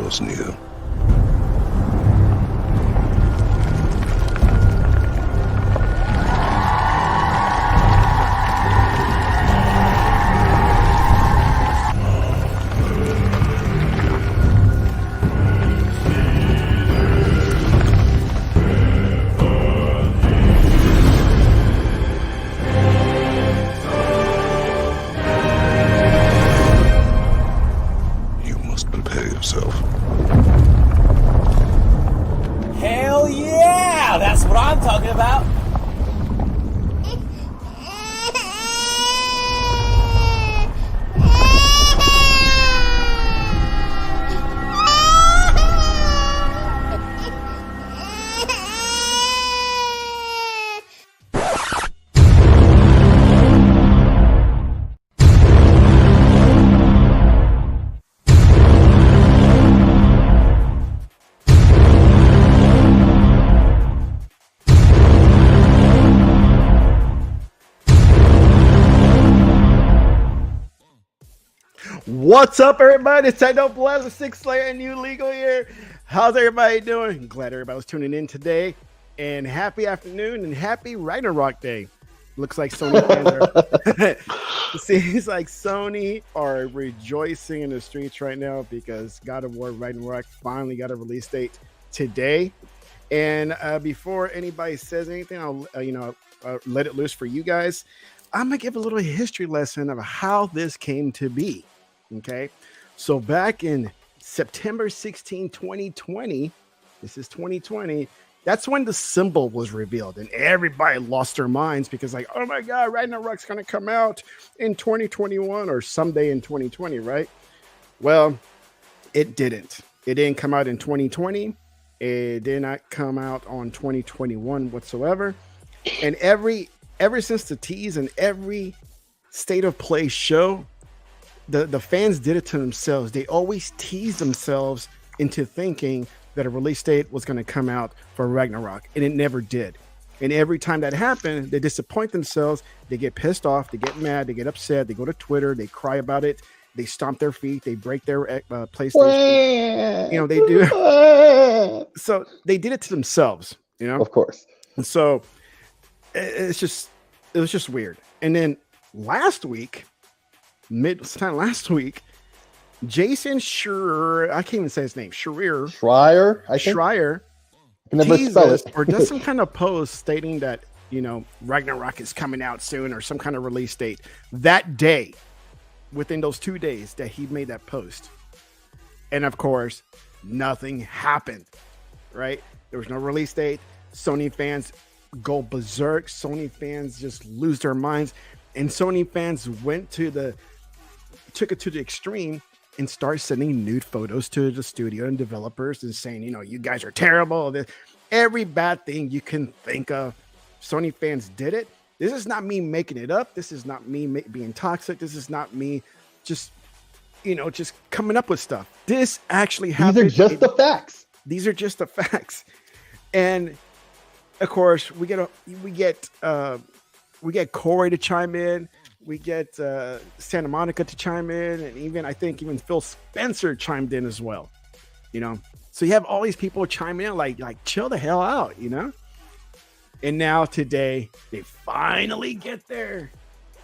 was new. Hell yeah! That's what I'm talking about! What's up, everybody? It's TEKNOBLAST, the SIKSLAYER and Nude Legal here. How's everybody doing? Glad everybody's tuning in today. And happy afternoon and happy Ragnorok Day. Looks like Sony fans are seems like Sony are rejoicing in the streets right now because God of War Ragnarok finally got a release date today. And before anybody says anything, I'll let it loose for you guys. I'm gonna give a little history lesson of how this came to be. Okay, so back in September 16, 2020, this is 2020, that's when the symbol was revealed and everybody lost their minds because like, oh my God, Ragnarok's going to come out in 2021 or someday in 2020, right? Well, it didn't. It didn't come out in 2020. It did not come out on 2021 whatsoever. And ever since the tease and every state of play show, the fans did it to themselves. They always tease themselves into thinking that a release date was going to come out for Ragnarok, and it never did. And every time that happened, they disappoint themselves. They get pissed off. They get mad. They get upset. They go to Twitter. They cry about it. They stomp their feet. They break their PlayStation. You know, they do. So they did it to themselves, you know? Of course. And so it was just weird. And then last week, Jason Schreier, I can't even say his name, Schreier, teases or does some kind of post stating that, you know, Ragnarok is coming out soon or some kind of release date that day, within those 2 days that he made that post. And of course, nothing happened, right? There was no release date. Sony fans go berserk. Sony fans just lose their minds. And Sony fans took it to the extreme and started sending nude photos to the studio and developers and saying, you know, you guys are terrible. Every bad thing you can think of, Sony fans did it. This is not me making it up. This is not me being toxic. This is not me just coming up with stuff. This actually happened. These are just the facts. These are just the facts. And of course, we get Corey to chime in. We get Santa Monica to chime in, and I think even Phil Spencer chimed in as well. You know, so you have all these people chiming in, like chill the hell out, you know. And now today, they finally get their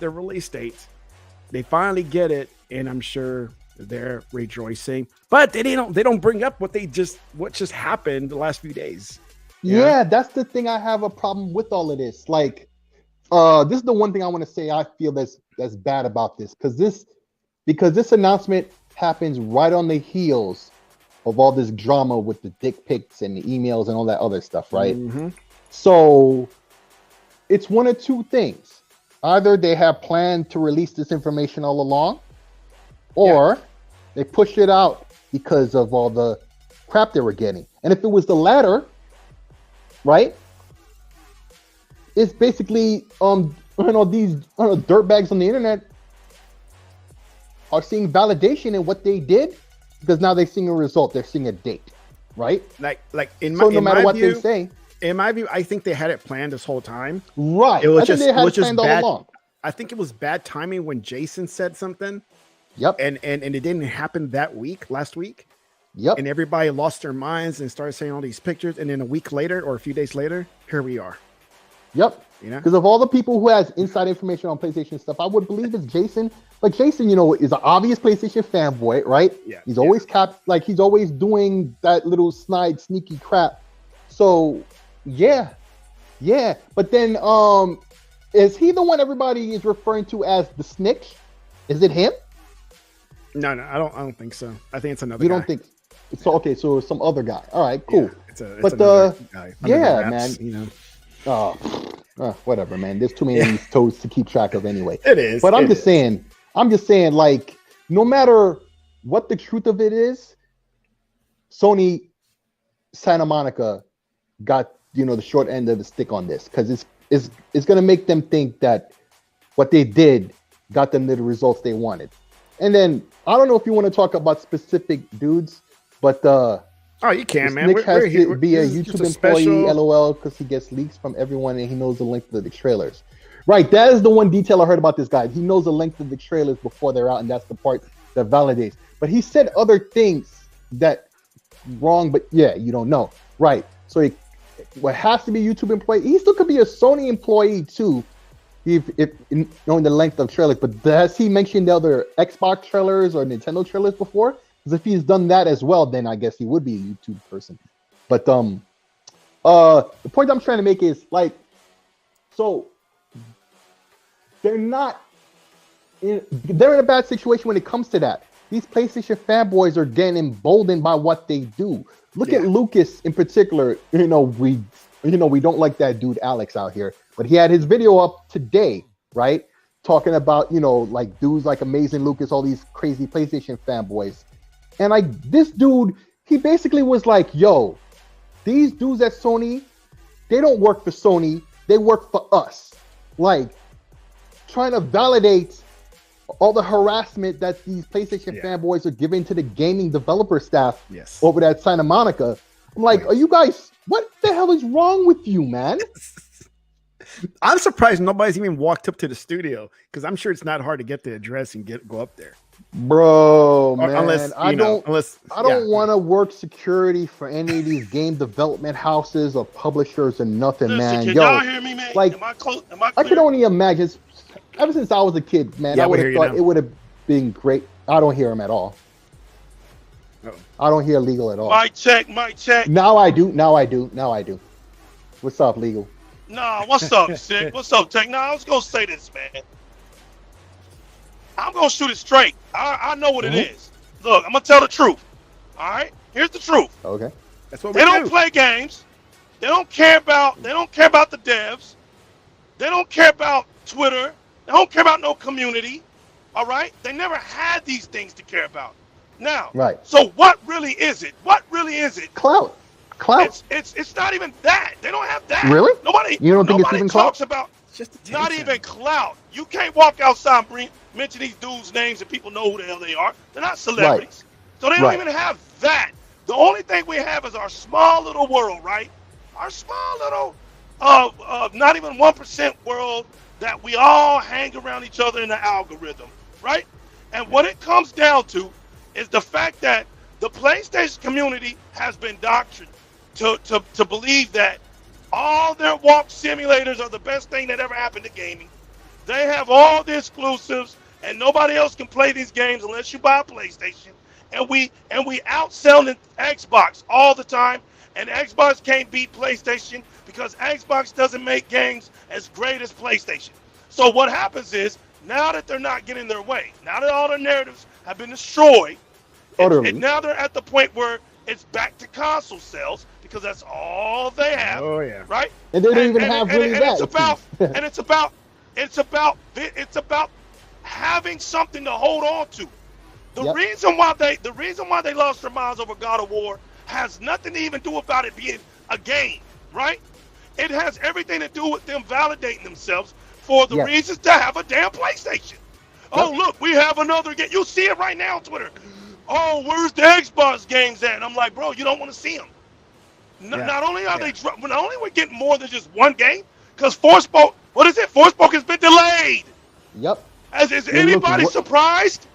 release date. They finally get it, and I'm sure they're rejoicing. But they don't bring up what just happened the last few days. Yeah, that's the thing. I have a problem with all of this. Like, this is the one thing I want to say I feel that's bad about this, because this announcement happens right on the heels of all this drama with the dick pics and the emails and all that other stuff, right? Mm-hmm. So it's one of two things. Either they have planned to release this information all along, or they pushed it out because of all the crap they were getting. And if it was the latter, right? It's basically these dirtbags on the internet are seeing validation in what they did, because now they're seeing a result. They're seeing a date, right? Like no matter what they say, in my view, I think they had it planned this whole time. Right. It was they had it planned all along. I think it was bad timing when Jason said something. Yep. And it didn't happen that week, last week. Yep. And everybody lost their minds and started saying all these pictures. And then a week later or a few days later, here we are. Yep. You know, because of all the people who has inside information on PlayStation stuff, I would believe it's Jason. But Jason, you know, is an obvious PlayStation fanboy, right? Yeah. He's always he's always doing that little snide, sneaky crap. So yeah. But then is he the one everybody is referring to as the snitch? Is it him? No, I don't think so. I think it's another You guy. don't think so? Okay, so some other guy. All right, cool. Yeah, it's but another guy. yeah, Wraps, man. You know. Whatever, man. There's too many toes to keep track of anyway. It is. But I'm just saying, like, no matter what the truth of it is, Sony Santa Monica got, you know, the short end of the stick on this, because it's gonna make them think that what they did got them to the results they wanted. And then I don't know if you want to talk about specific dudes, but oh, you can, man. Nick has here. to be a This is YouTube just employee, special. LOL, because he gets leaks from everyone and he knows the length of the trailers. Right, that is the one detail I heard about this guy. He knows the length of the trailers before they're out, and that's the part that validates. But he said other things that wrong, but yeah, you don't know. Right, so what has to be a YouTube employee, he still could be a Sony employee too, if knowing the length of trailers. But has he mentioned the other Xbox trailers or Nintendo trailers before? Because if he's done that as well, then I guess he would be a YouTube person. But the point I'm trying to make is, like, so they're in a bad situation when it comes to that. These PlayStation fanboys are getting emboldened by what they do. Look at Lucas in particular. We don't like that dude Alex out here, but he had his video up today, right? Talking about, like, dudes like Amazing Lucas, all these crazy PlayStation fanboys. And like, this dude, he basically was like, yo, these dudes at Sony, they don't work for Sony, they work for us. Like, trying to validate all the harassment that these PlayStation fanboys are giving to the gaming developer staff over at Santa Monica. I'm like, are you guys, what the hell is wrong with you, man? I'm surprised nobody's even walked up to the studio, because I'm sure it's not hard to get the address and go up there. Bro, man, unless I don't want to work security for any of these game development houses or publishers or nothing. Listen, man. Can Yo, y'all hear me, man? like, Am I clear? I could only imagine. Ever since I was a kid, man, I would have thought it would have been great. I don't hear him at all. I don't hear Legal at all. Mic check. Now I do. What's up, Legal? Nah, what's up, Sick? What's up, Tech? Nah, I was gonna say this, man. I'm gonna shoot it straight. I know what it is. Look, I'm gonna tell the truth. All right, here's the truth. Okay, that's what they don't play games. They don't care about. They don't care about the devs. They don't care about Twitter. They don't care about no community. All right, they never had these things to care about. Now, right. So what really is it? What really is it? Clout. It's not even that. They don't have that. Really? Nobody. You don't think it's even talks clout? about. Not even clout. You can't walk outside and mention these dudes' names and people know who the hell they are. They're not celebrities. Right. So they don't even have that. The only thing we have is our small little world, right? Our small little, not even 1% world that we all hang around each other in the algorithm, right? And what it comes down to is the fact that the PlayStation community has been doctrined to believe that all their walk simulators are the best thing that ever happened to gaming. They have all the exclusives, and nobody else can play these games unless you buy a PlayStation. And we outsell Xbox all the time, and Xbox can't beat PlayStation because Xbox doesn't make games as great as PlayStation. So what happens is, now that they're not getting their way, now that all their narratives have been destroyed, and now they're at the point where it's back to console sales because that's all they have. Oh yeah, right. And they don't even have really that. It's about having something to hold on to. The reason why they lost their minds over God of War has nothing to even do about it being a game, right? It has everything to do with them validating themselves for the reasons to have a damn PlayStation. Oh, look, we have another game. You see it right now on Twitter. Oh, where's the Xbox games at? And I'm like, bro, you don't want to see them. Not only are we're getting more than just one game, because Forspoken has been delayed. Yep. Is anybody surprised?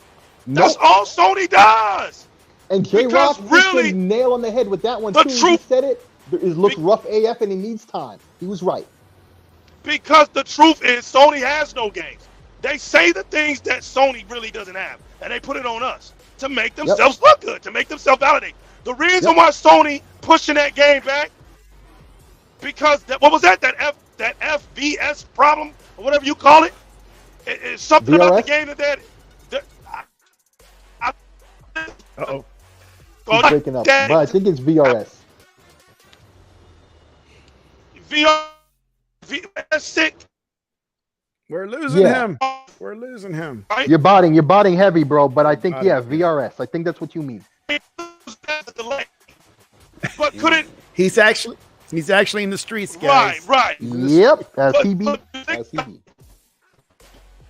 That's all Sony does. And J-Rock hit really, the nail on the head with that one the too. truth, He said it. It looks rough AF and it needs time. He was right. Because the truth is Sony has no games. They say the things that Sony really doesn't have, and they put it on us to make themselves look good, to make themselves validate. The reason why Sony pushing that game back, because what was that? That FVS problem or whatever you call it? It's something about the game that Uh-oh. He's breaking up, but I think it's VRS. VRS sick. We're losing him. We're losing him. Right? You're botting heavy, bro. But I think VRS. I think that's what you mean. But couldn't he's actually in the streets, guys. Right. Yep. TB.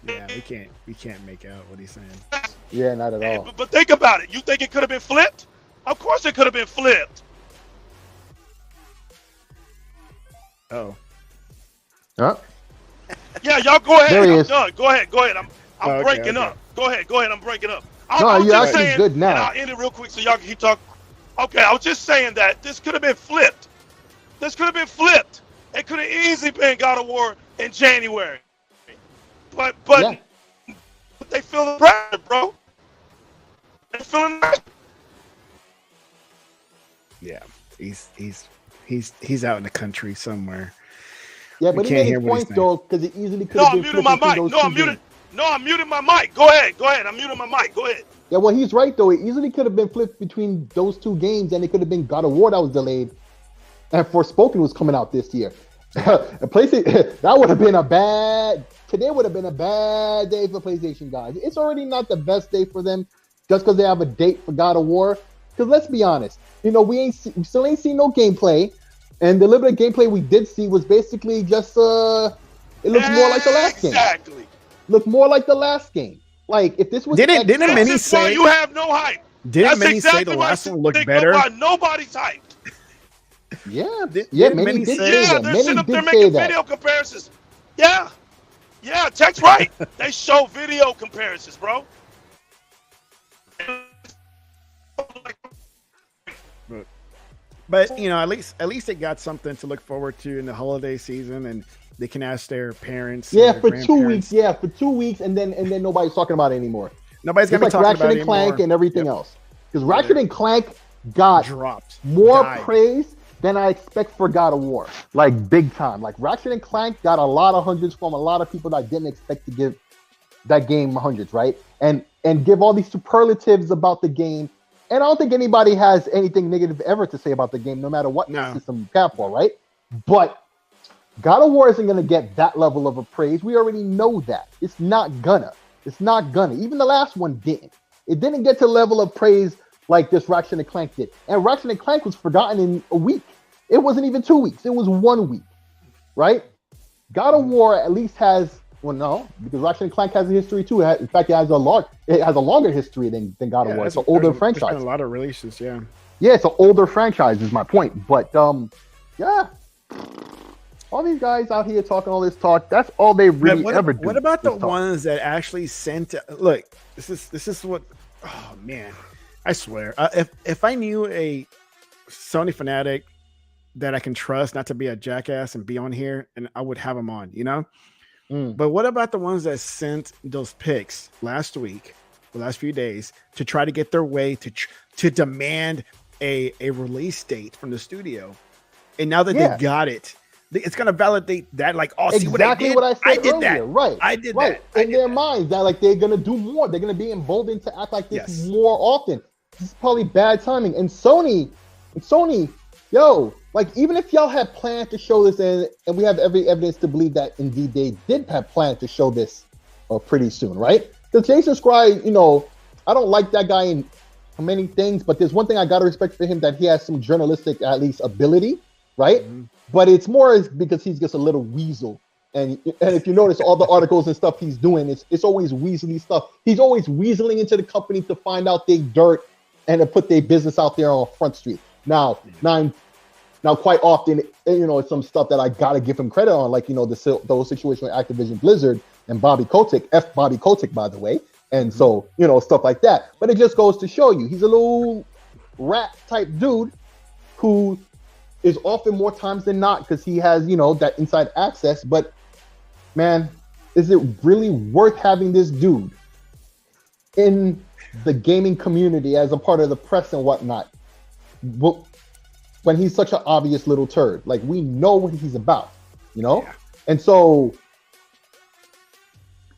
Yeah, we can't make out what he's saying. Yeah, not at all. But think about it. You think it could have been flipped? Of course it could have been flipped. Oh. Huh? Yeah, y'all go ahead. There he I'm is. done. Go ahead. I'm breaking up. Go ahead. I'm breaking up. You're actually good now. And I'll end it real quick so y'all can keep talking. Okay, I was just saying that this could have been flipped. It could have easily been God of War in January. But they feel the pressure, bro. They're feeling the pressure. Yeah, he's out in the country somewhere. Yeah, but he made his point though, because it easily could have been. I'm muting my mic. I'm muting my mic. Go ahead. I'm muting my mic. Go ahead. Yeah, well, he's right though. It easily could have been flipped between those two games, and it could have been God of War that was delayed, and Forspoken was coming out this year. That would have been a bad. Today would have been a bad day for PlayStation guys. It's already not the best day for them, just because they have a date for God of War. Because let's be honest, we still ain't seen no gameplay, and the little bit of gameplay we did see was basically just it looks more like the last game. Exactly. Look more like the last game. Like if this was didn't many say you have no hype. Didn't many say the last one looked better? Nobody's hyped. Yeah, many did say say that. They're Many sitting up there did say making that. video comparisons. Yeah, Tech's right. They show video comparisons, bro. But at least they got something to look forward to in the holiday season, and they can ask their parents. Yeah, for 2 weeks. Yeah, for 2 weeks, and then nobody's talking about it anymore. Nobody's gonna be talking Ratchet about it and Clank anymore. and everything else. Because Ratchet and Clank got dropped more praise than I expect for God of War. Like big time. Like Ratchet and Clank got a lot of hundreds from a lot of people that didn't expect to give that game hundreds, right? And give all these superlatives about the game. And I don't think anybody has anything negative ever to say about the game, no matter what system you cap for, right? But God of War isn't going to get that level of a praise. We already know that. It's not gonna. Even the last one didn't. It didn't get to the level of praise like this Ratchet and Clank did. And Ratchet and Clank was forgotten in a week. It wasn't even 2 weeks. It was 1 week, right? God of War at least has, well, no, because Ratchet and Clank has a history too. In fact, it has a longer history than God of War. It's an older franchise. There's been a lot of releases, yeah. Yeah, it's an older franchise is my point. But yeah, all these guys out here talking all this talk, that's all they really ever do. What about the ones that actually sent? Look, this is what. Oh man, I swear, if I knew a Sony fanatic that I can trust not to be a jackass and be on here, and I would have them on, But what about the ones that sent those pics last week, the last few days, to try to get their way to demand a release date from the studio, and now that they got it, it's gonna validate that. Like, oh, see exactly what I said earlier. That. Right? I did right. that in their minds that like they're gonna do more. They're gonna be emboldened to act like this more often. This is probably bad timing. And Sony, yo, like even if y'all had planned to show this, and we have every evidence to believe that indeed they did have planned to show this pretty soon, right? Because Jason Schreier, I don't like that guy in many things, but there's one thing I gotta respect for him, that he has some journalistic at least ability, right? Mm-hmm. But it's more because he's just a little weasel. And if you notice all the articles and stuff he's doing, it's always weaselly stuff. He's always weaseling into the company to find out they dirt and to put their business out there on Front Street. Now quite often, it's some stuff that I gotta give him credit on, like the whole situation with Activision Blizzard and Bobby Kotick, Bobby Kotick, by the way, and so stuff like that. But it just goes to show you he's a little rat type dude who is often more times than not because he has, that inside access. But man, is it really worth having this dude in the gaming community as a part of the press and whatnot? When he's such an obvious little turd, like we know what he's about, Yeah. And so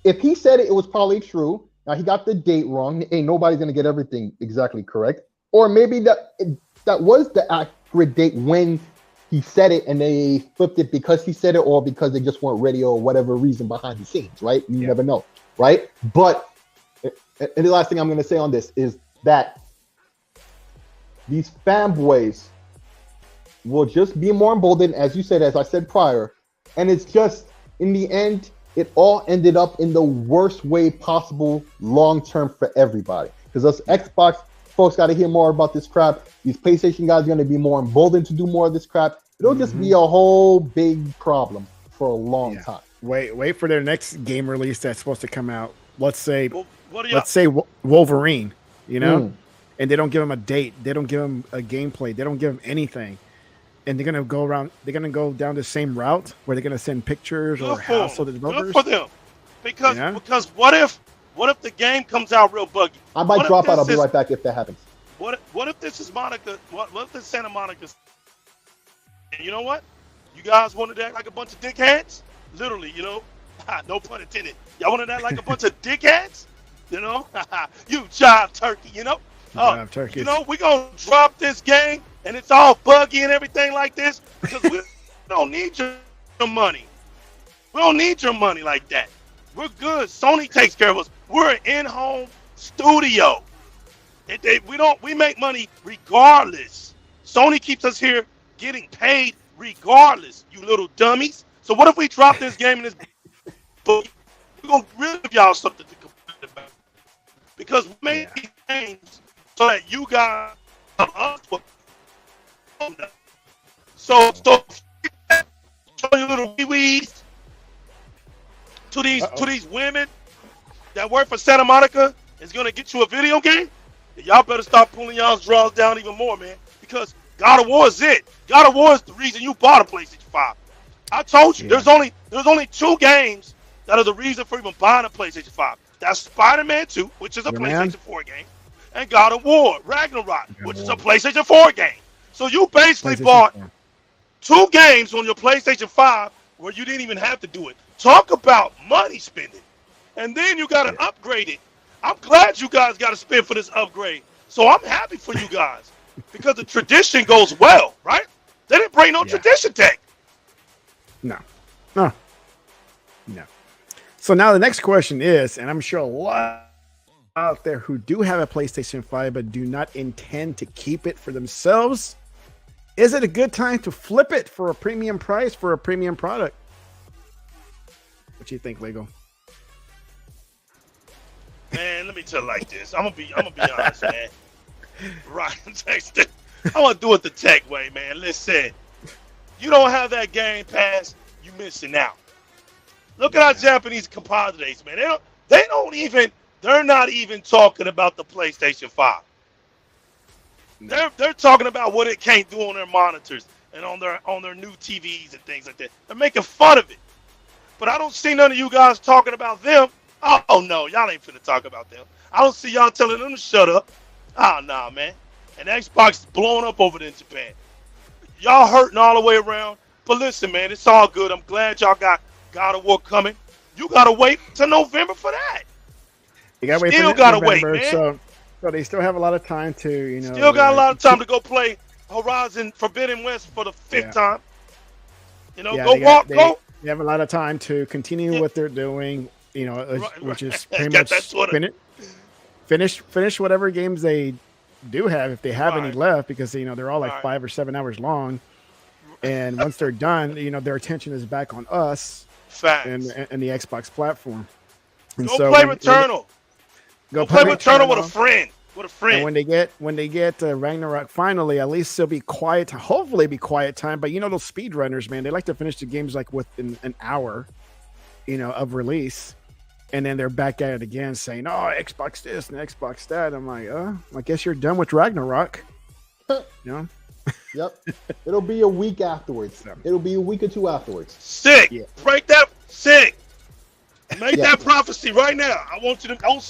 if he said it, it was probably true. Now he got the date wrong. Ain't nobody's gonna get everything exactly correct. Or maybe that was the accurate date when he said it and they flipped it because he said it or because they just weren't ready or whatever reason behind the scenes, right? You never know, right? But and the last thing I'm gonna say on this is that these fanboys will just be more emboldened, as you said, as I said prior, and it's just in the end, it all ended up in the worst way possible long-term for everybody. Because us Xbox folks got to hear more about this crap. These PlayStation guys are going to be more emboldened to do more of this crap. It'll just be a whole big problem for a long time. Wait for their next game release that's supposed to come out. Let's say, Well, Wolverine, and they don't give him a date. They don't give him a gameplay. They don't give him anything. And they're gonna go around. They're gonna go down the same route where they're gonna send pictures or hassle the developers. Good for them, because what if the game comes out real buggy? I might drop out. I'll be right back if that happens. What if this is Monica? What if this is Santa Monica? And you know what? You guys wanted to act like a bunch of dickheads? Literally, no pun intended. Y'all wanted to act like a bunch of dickheads? You jive turkey. Jive turkey. We're gonna drop this game. And it's all buggy and everything like this because we don't need your money. We don't need your money like that. We're good. Sony takes care of us. We're an in-home studio. We make money regardless. Sony keeps us here getting paid regardless, you little dummies. So what if we drop this game in this book? We're going to really give y'all something to complain about. Because we made these games so that you guys are us. So show your little wee-wees to these women that work for Santa Monica is gonna get you a video game. Y'all better start pulling y'all's draws down even more, man. Because God of War is it. God of War is the reason you bought a PlayStation 5. I told you there's only 2 games that are the reason for even buying a PlayStation 5. That's Spider-Man 2, which is a PlayStation 4 game, and God of War Ragnarok, which is a PlayStation 4 game. So you basically bought 2 games on your PlayStation 5 where you didn't even have to do it. Talk about money spending. And then you got to upgrade it. I'm glad you guys got to spend for this upgrade. So I'm happy for you guys because the tradition goes well, right? They didn't bring no tradition tech. No. So now the next question is, and I'm sure a lot out there who do have a PlayStation 5 but do not intend to keep it for themselves, is it a good time to flip it for a premium price for a premium product? What you think, Lego? Man, let me tell you like this. I'm gonna be honest, man. Right, I'm gonna do it the tech way, man. Listen, you don't have that Game Pass, you missing out. Look at our Japanese composites, man. They're not even talking about the PlayStation 5. They're talking about what it can't do on their monitors and on their new TVs and things like that. They're making fun of it. But I don't see none of you guys talking about them. Oh no, y'all ain't finna talk about them. I don't see y'all telling them to shut up. Oh nah, man. And Xbox is blowing up over there in Japan. Y'all hurting all the way around. But listen, man, it's all good. I'm glad y'all got God of War coming. You gotta wait till November for that. You gotta wait. Still gotta wait, man. So they still have a lot of time to, Still got a lot of time to go play Horizon Forbidden West for the 5th time. They have a lot of time to continue what they're doing, which is pretty much finish whatever games they do have, if they have any left, because they're all like 5 or 7 hours long. And once they're done, their attention is back on us and the Xbox platform. And go play Returnal. Go play Returnal with a friend. And when they get Ragnarok, finally, at least it'll be quiet. Hopefully, be quiet time. But those speedrunners, man, they like to finish the games like within an hour, of release, and then they're back at it again, saying, "Oh, Xbox this and Xbox that." I'm like, I guess you're done with Ragnarok. You know? Yep. It'll be a week afterwards. It'll be a week or two afterwards. Sick. Yeah. Break that. Sick. Make that prophecy right now. I want you to don't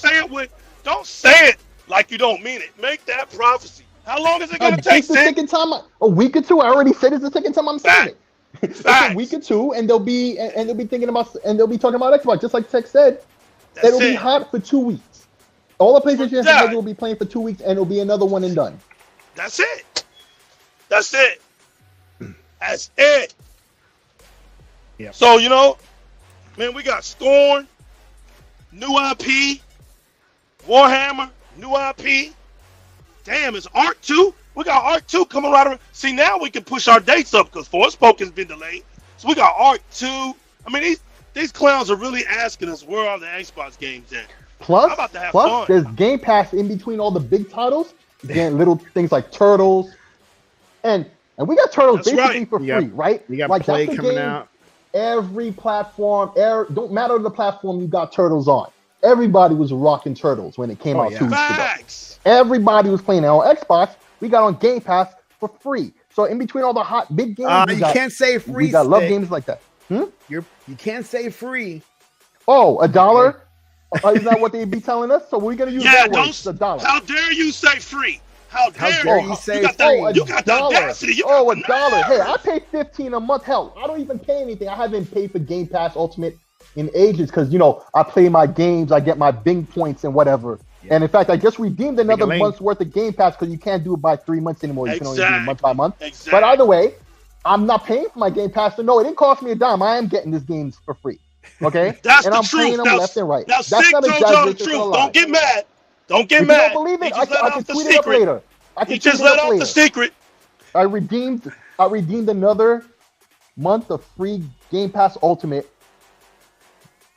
say it like you don't mean it. Make that prophecy. How long is it gonna take? It's the second time. A week or two. I already said it's the second time I'm saying it. It's a week or two, and they'll be thinking about, and they'll be talking about Xbox, just like Tech said. It'll be hot for 2 weeks. All the PlayStation heads will be playing for 2 weeks, and it'll be another one and done. That's it. That's it. That's it. Yeah. So man, we got Scorn, new IP, Warhammer, new IP. Damn, it's Arc 2. We got Arc 2 coming right around. See, now we can push our dates up because Forspoken's been delayed. So we got Arc 2. I mean, these clowns are really asking us where are the Xbox games at. Plus, I'm about to have fun. There's Game Pass in between all the big titles. Again, little things like Turtles. And we got Turtles basically for free, right? You got like, Play coming out. Every platform, don't matter the platform you got Turtles on. Everybody was rocking Turtles when it came out 2 weeks ago. Everybody was playing it on Xbox. We got on Game Pass for free. So in between all the hot big games, can't say free. We got love games like that. You can't say free. Oh, $1? Is that what they be telling us? So we're gonna use that word. It's $1. How dare you say free? How dare you say free? You got the audacity. $1. Hey, I pay $15 a month. Hell, I don't even pay anything. I haven't paid for Game Pass Ultimate in ages because I play my games, I get my Bing points and whatever. Yeah. And in fact, I just redeemed another month's worth of Game Pass because you can't do it by 3 months anymore. You can only do it month by month. Exactly. But either way, I'm not paying for my Game Pass. So no, it didn't cost me a dime. I am getting these games for free. Okay? That's and the I'm truth. paying them left and right. Now, that's not the truth. Don't get mad. Don't get if mad. You don't believe it? I can tweet it up secret. later. You just let off the secret. I redeemed another month of free Game Pass Ultimate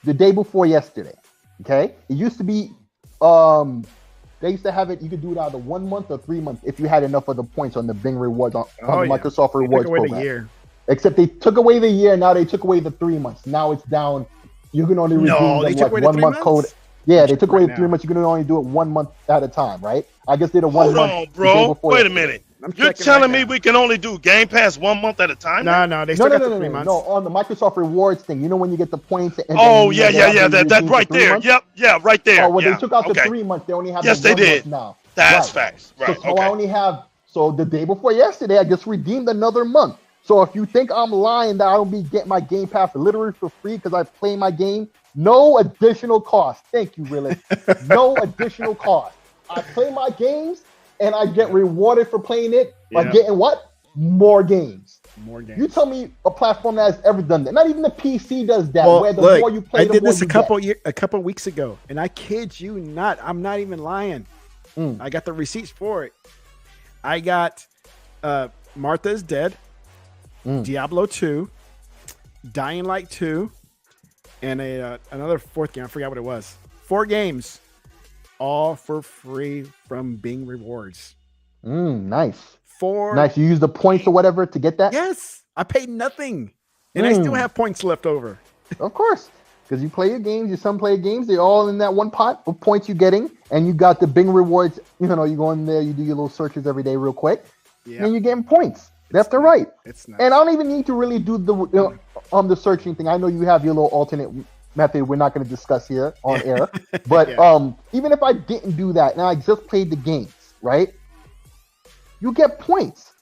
the day before yesterday. Okay? It used to be they used to have it, you could do it either 1 month or 3 months if you had enough of the points on the Bing rewards on the Microsoft Rewards program. Year. Except they took away the year, now they took away the 3 months. Now it's down. You can only redeem them like 1 month code. Yeah, they took away the 3 months. You can only do it 1 month at a time, right? I guess they did a 1 month. Hold on, bro. Wait a minute. You're telling me we can only do Game Pass 1 month at a time? No, they still got the 3 months. No, on the Microsoft Rewards thing, when you get the points. And that right there. Yep, right there. Oh, well, they took out the 3 months. They only have the 1 month now. That's facts. Right. So I only have. So the day before yesterday, I just redeemed another month. So if you think I'm lying that I don't be getting my Game Pass literally for free because I play my game, no additional cost. Thank you, really. No additional cost. I play my games and I get rewarded for playing it by getting what? More games. More games. You tell me a platform that has ever done that. Not even the PC does that. Well, where the look, more you play, I the did more this you a couple weeks ago, and I kid you not, I'm not even lying. I got the receipts for it. I got Martha's Dead, Diablo 2, Dying Light 2, and another fourth game. I forgot what it was. 4 games, all for free from Bing Rewards. Nice. 4. Nice. You use the points or whatever to get that? Yes. I paid nothing, and I still have points left over. Of course. Because you play your games, your son play games, they're all in that one pot of points you're getting, and you got the Bing Rewards. You go in there, you do your little searches every day real quick, and you're getting points left or right. It's nice. And I don't even need to really do the searching thing. I know you have your little alternate method we're not going to discuss here on air, but even if I didn't do that and I just played the games, right? You get points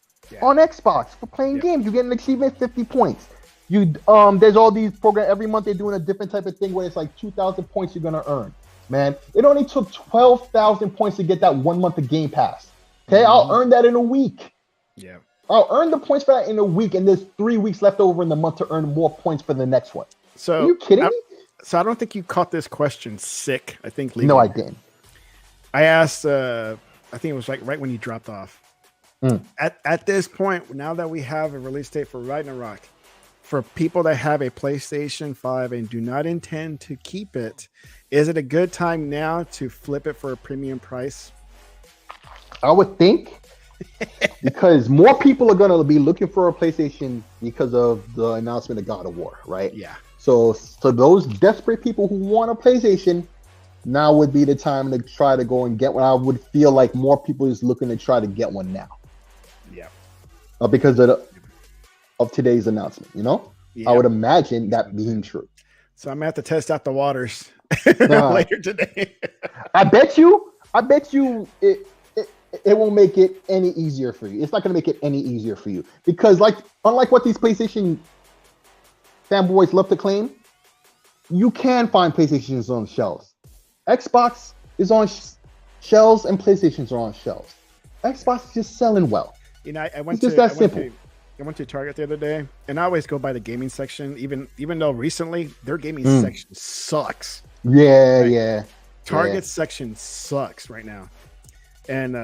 on Xbox for playing games. You get an achievement 50 points. There's all these programs every month. They're doing a different type of thing where it's like 2,000 points you're gonna earn. Man, it only took 12,000 points to get that 1 month of Game Pass. Okay, I'll earn that in a week. Yeah, I'll earn the points for that in a week, and there's 3 weeks left over in the month to earn more points for the next one. So are you kidding me? So I don't think you caught this question. Sick. I think. No, I didn't. I asked. I think it was like right when you dropped off. At this point, now that we have a release date for Ragnorok, for people that have a PlayStation 5 and do not intend to keep it, is it a good time now to flip it for a premium price? I would think, because more people are going to be looking for a PlayStation because of the announcement of God of War, right? Yeah. So those desperate people who want a PlayStation, now would be the time to try to go and get one. I would feel like more people is looking to try to get one now. because of today's announcement. You know, I would imagine that being true. So I'm gonna have to test out the waters later today. I bet you it won't make it any easier for you. It's not gonna make it any easier for you because, unlike what these PlayStation fanboys love to claim, you can find PlayStations on shelves. Xbox is on shelves and PlayStations are on shelves. Xbox is just selling well. You know, I went to Target the other day, and I always go by the gaming section, even though recently their gaming section sucks. Yeah, right? yeah. Target's section sucks right now, and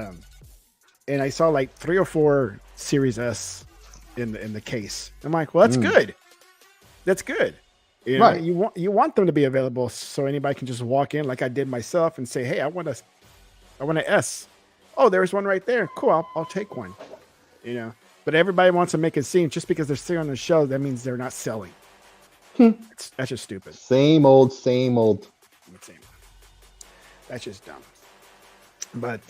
I saw like 3 or 4 Series S in the case. I'm like, well, that's good. That's good. You know, right. You want them to be available so anybody can just walk in like I did myself and say, hey, I want an S. Oh, there's one right there. Cool, I'll take one. You know, but everybody wants to make it seem just because they're sitting on the shelf, that means they're not selling. That's just stupid. Same old. Same. That's just dumb. But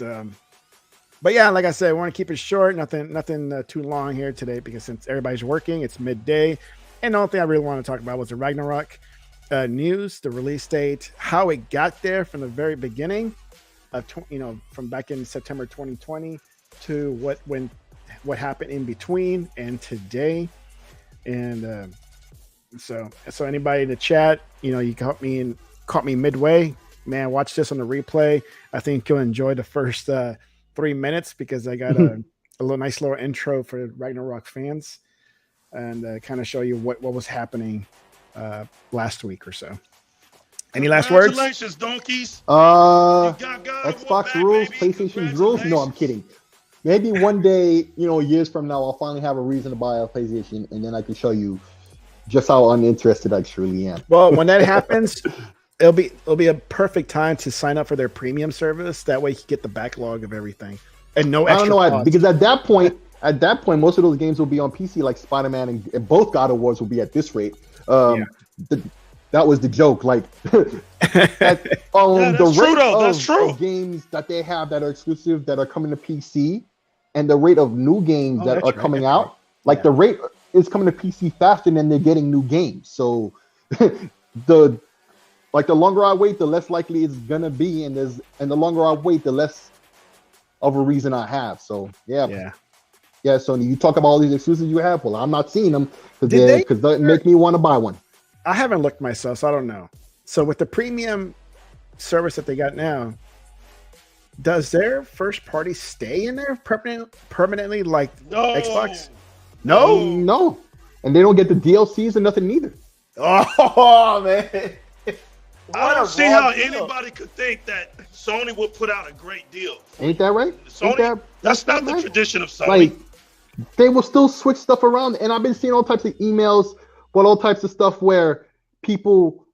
yeah, like I said, I want to keep it short. Nothing too long here today because since everybody's working, it's midday. And the only thing I really want to talk about was the Ragnorok news, the release date, how it got there from the very beginning of from back in September 2020 to what happened in between and today. And so anybody in the chat, you caught me midway. Man, watch this on the replay. I think you'll enjoy the first 3 minutes because I got a nice little intro for Ragnorok fans and kind of show you what was happening last week or so. Any last words? Congratulations, donkeys. Xbox rules, PlayStation rules. No, I'm kidding. Maybe one day, years from now, I'll finally have a reason to buy a PlayStation, and then I can show you just how uninterested I truly am. Well, when that happens, it'll be a perfect time to sign up for their premium service. That way, you can get the backlog of everything and no extra. I don't know because at that point, most of those games will be on PC, like Spider-Man and both God of Wars will be at this rate. That was the joke. Like, the rate of games that they have that are exclusive that are coming to PC, and the rate of new games that are coming out, the rate is coming to PC faster than they're getting new games. So, the longer I wait, the less likely it's gonna be, and the longer I wait, the less of a reason I have. So yeah. Sony, you talk about all these exclusives you have. Well, I'm not seeing them because they make me want to buy one. I haven't looked myself, so I don't know. So with the premium service that they got now, does their first party stay in there permanently like Xbox? No, and they don't get the DLCs or nothing either. Oh man. I don't see how anybody could think that Sony would put out a great deal. Ain't that right? That's not the tradition of Sony. Like, they will still switch stuff around, and I've been seeing all types of emails, but all types of stuff where people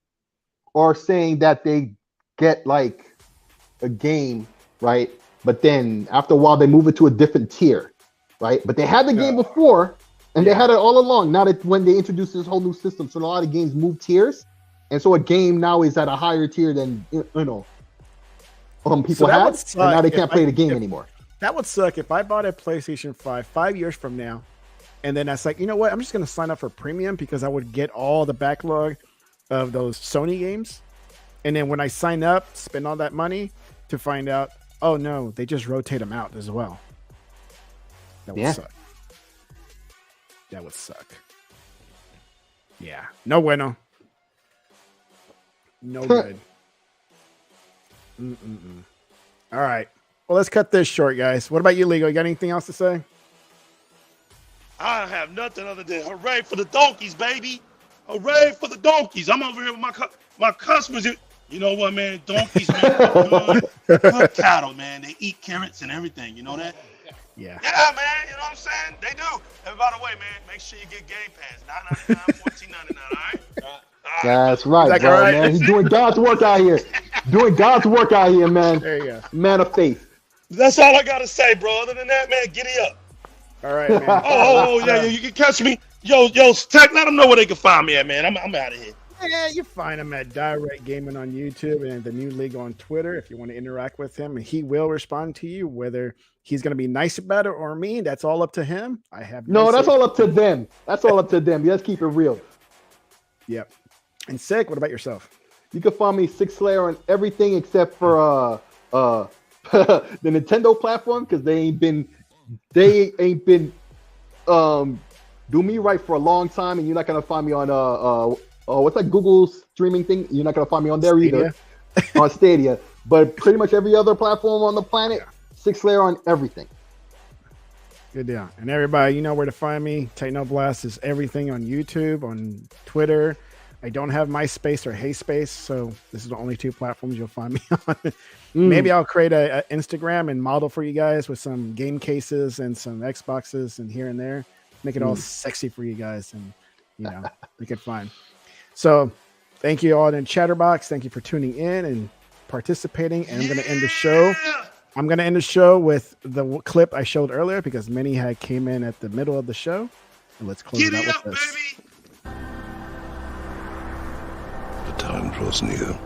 are saying that they get like a game, right? But then after a while, they move it to a different tier, right? But they had the game before, and they had it all along. Now that when they introduced this whole new system, so a lot of games move tiers. And so a game now is at a higher tier than people have, and now they can't play the game anymore. That would suck if I bought a PlayStation 5 years from now, and then that's like, you know what? I'm just going to sign up for premium because I would get all the backlog of those Sony games, and then when I sign up, spend all that money to find out, oh no, they just rotate them out as well. That would suck. That would suck. Yeah, no bueno. No good. All right. Well, let's cut this short, guys. What about you, Legal? You got anything else to say? I have nothing other than hooray for the donkeys, baby. Hooray for the donkeys. I'm over here with my customers. You know what, man? Donkeys, man, good cattle, man. They eat carrots and everything. You know that? Yeah. Yeah, man. You know what I'm saying? They do. And by the way, man, make sure you get Game Pass. $9.99, $14.99, all right? That's right, bro, right, man. He's doing God's work out here. Man. There you go. Man of faith. That's all I got to say, bro. Other than that, man, giddy up. All right, man. Yeah, you can catch me. Yo, Tech, let them know where they can find me at, man. I'm out of here. Yeah, you find him at Direct Gaming on YouTube and the New League on Twitter if you want to interact with him. And he will respond to you, whether he's going to be nice about it or mean. That's all up to him. I have no. That's all up to them. That's all up to them. Let's keep it real. Yep. And Sick, what about yourself? You can find me SIKSLAYER on everything except for the Nintendo platform, because they ain't been do me right for a long time, and you're not gonna find me on what's that Google's streaming thing? You're not gonna find me on there either. On Stadia. But pretty much every other platform on the planet, SIKSLAYER on everything. Good deal. And everybody, you know where to find me. TEKNOBLAST is everything on YouTube, on Twitter. I don't have MySpace or HeySpace, so this is the only 2 platforms you'll find me on. Maybe I'll create a Instagram and model for you guys with some game cases and some Xboxes and here and there. Make it all sexy for you guys, and make it fun. So thank you all in Chatterbox. Thank you for tuning in and participating. And I'm going to end the show. I'm going to end the show with the clip I showed earlier, because many had came in at the middle of the show. And let's close it out with this. The time draws near